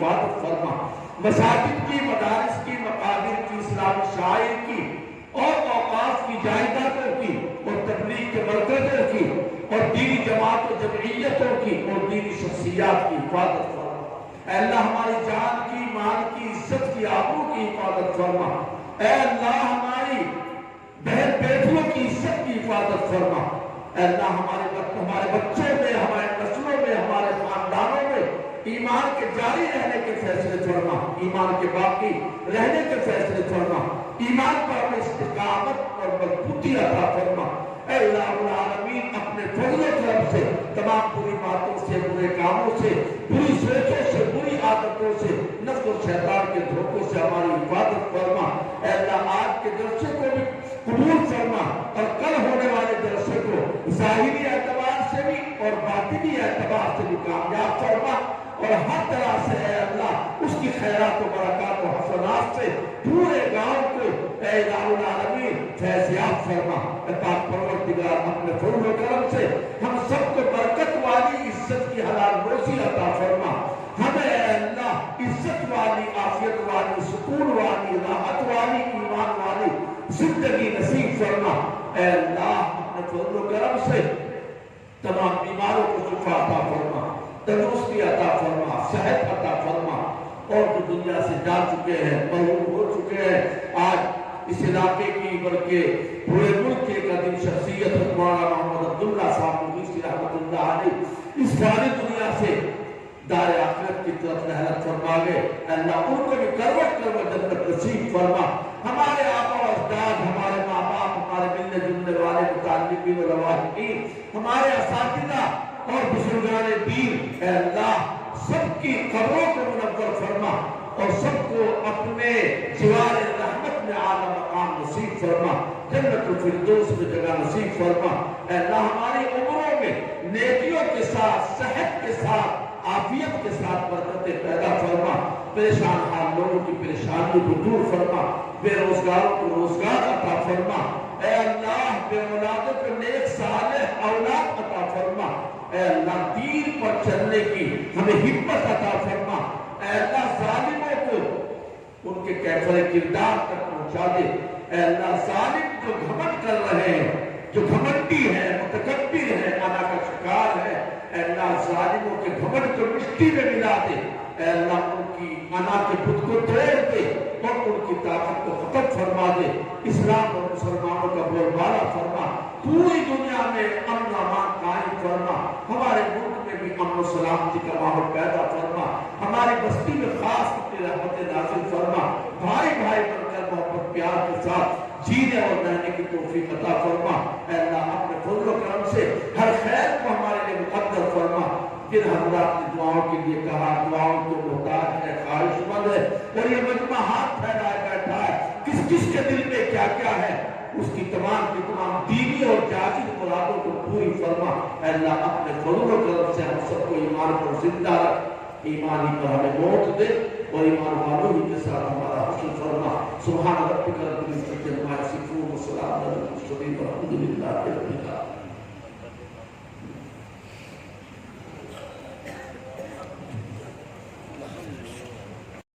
حفاظت فرما، مساجد کی، مدارس کی، مقابر کی، اسلامی شاعر کی اور اوقاف کی جائیدادوں کی اور تبلیغ کے مرکزوں کی اور دینی جماعت و جمعیتوں کی اور دینی شخصیات کی حفاظت فرما۔ اے اللہ ہماری جان کی، مال کی، عزت کی، آبرو کی حفاظت فرما۔ اے اللہ ہماری بہن بیٹیوں کی عزت کی حفاظت فرما۔ اے اللہ ہمارے بچوں میں، ہمارے نسلوں میں، ہمارے خاندانوں میں ایمان کے جاری رہنے کے فیصلے فرما، ایمان کے باقی رہنے کے فیصلے فرما، ایمان پر ہمیں استقامت اور مضبوطی عطا فرما۔ اے اللہ العالمین اپنے فضل و کرم سے تمام بری باتوں سے، برے کاموں سے، بری سوچوں سے، بری عادتوں سے، نفس و شیطان کے دھوکوں سے ہماری حفاظت فرما۔ اے اللہ آج کے جلسے کو بھی قبول فرما اور کل ہونے والے جلسے کو ظاہری اعتبار سے بھی اور باطنی اعتبار سے بھی کامیاب فرما، اور ہر طرح سے اے اللہ اس کی خیرات و برکات و حسنات سے پورے گاؤں کو اے الہ العالمین فیضیاب فرما۔ اے پاک پروردگار اپنے فضل و کرم سے ہم سب کو برکت والی، عزت کی حلال روزی عطا فرما، ہمیں اے اللہ عزت والی، عافیت والی، سکون والی، راحت والی، ایمان والی زندگی نصیب فرما۔ اے اللہ اپنے فضل و کرم سے تمام بیماروں کو شفا عطا فرما، تندرستی عطا فرما، صحت عطا فرما، اور جو دنیا سے جا چکے ہیں، محروم ہو چکے ہیں، آج اس علاقے کی بلکہ پورے ملک کے قدیم شخصیت مولانا محمد عبداللہ صاحب مغیثی رحمۃ اللہ علیہ اس فانی دنیا سے دار آخرت کی طرف رحلت فرما گئے۔ اللہ ان کو بھی کروٹ کروٹ جنت نصیب فرما۔ ہمارے آبا و اجداد، ہمارے ماں باپ، ہمارے ملنے جلنے والے متعلقین و لواحقین، ہمارے اساتذہ اور بزرگان دین، اے اللہ سب کی قبروں کو منور فرما اور سب کو اپنے جوار رحمت میں اعلیٰ مقام نصیب فرما، جنت الفردوس میں جگہ نصیب فرما۔ اے اللہ ہماری عمروں میں نیکیوں کے ساتھ، صحت کے ساتھ، عافیت کے ساتھ برکتیں پیدا فرما، پریشان حال لوگوں کی پریشانی کو دور فرما، بے روزگاروں کو روزگار عطا فرما۔ اے اللہ بے اولادوں کو نیک صالح اولاد عطا فرما۔ اے اللہ دین پر چلنے کی ہمیں ہمت عطا فرما۔ اے اللہ ظالموں کو ان کے کیفر کردار تک پہنچا دے۔ اے اللہ ظالم جو گھمنڈ کر رہے ہیں، جو گھمنڈی ہیں، متکبر ہیں، انا کا شکار ہے، اے اللہ ظالموں کے گھمنڈ کو مٹی میں ملا دے۔ اے اللہ ان کی انا کے بت کو توڑ دے اور ان کی طاقت کو ختم فرما دے۔ اسلام اور مسلمانوں کا بول بالا فرما، پوری دنیا میں امن و امان قائم فرما، ہمارے ملک میں بھی امن و سلامتی کا ماحول پیدا فرما، ہماری بستی میں خاص اپنی رحمت نازل فرما، بھائی بھائی بن کر محبت پیار کے ساتھ جینے اور رہنے کی توفیق عطا فرما۔ اے اللہ اپنے فضل و کرم سے ہر خیر کو ہمارے لیے مقدر فرما۔ پھر حضرات نے دعاؤں کے لیے کہا، دعاؤں کو محتاج ہے، خواہش مند ہے، اور یہ مجمع ہاتھ پھیلائے بیٹھا ہے، کس کس کے دل میں کیا کیا ہے، اس کی تمام کی تمام دینی اور جائز مرادوں کو پوری فرما۔ اے اللہ اپنے فضل و کرم سے ہم سب کو ایمان پر زندہ رکھ، ایمان ہی پر ہمیں موت دے اور ایمان والوں ہی کے ساتھ ہمارا حشر فرما۔ سبحان ربک رب العزت عما یصفون وسلام علی المرسلین والحمد للہ رب العالمین۔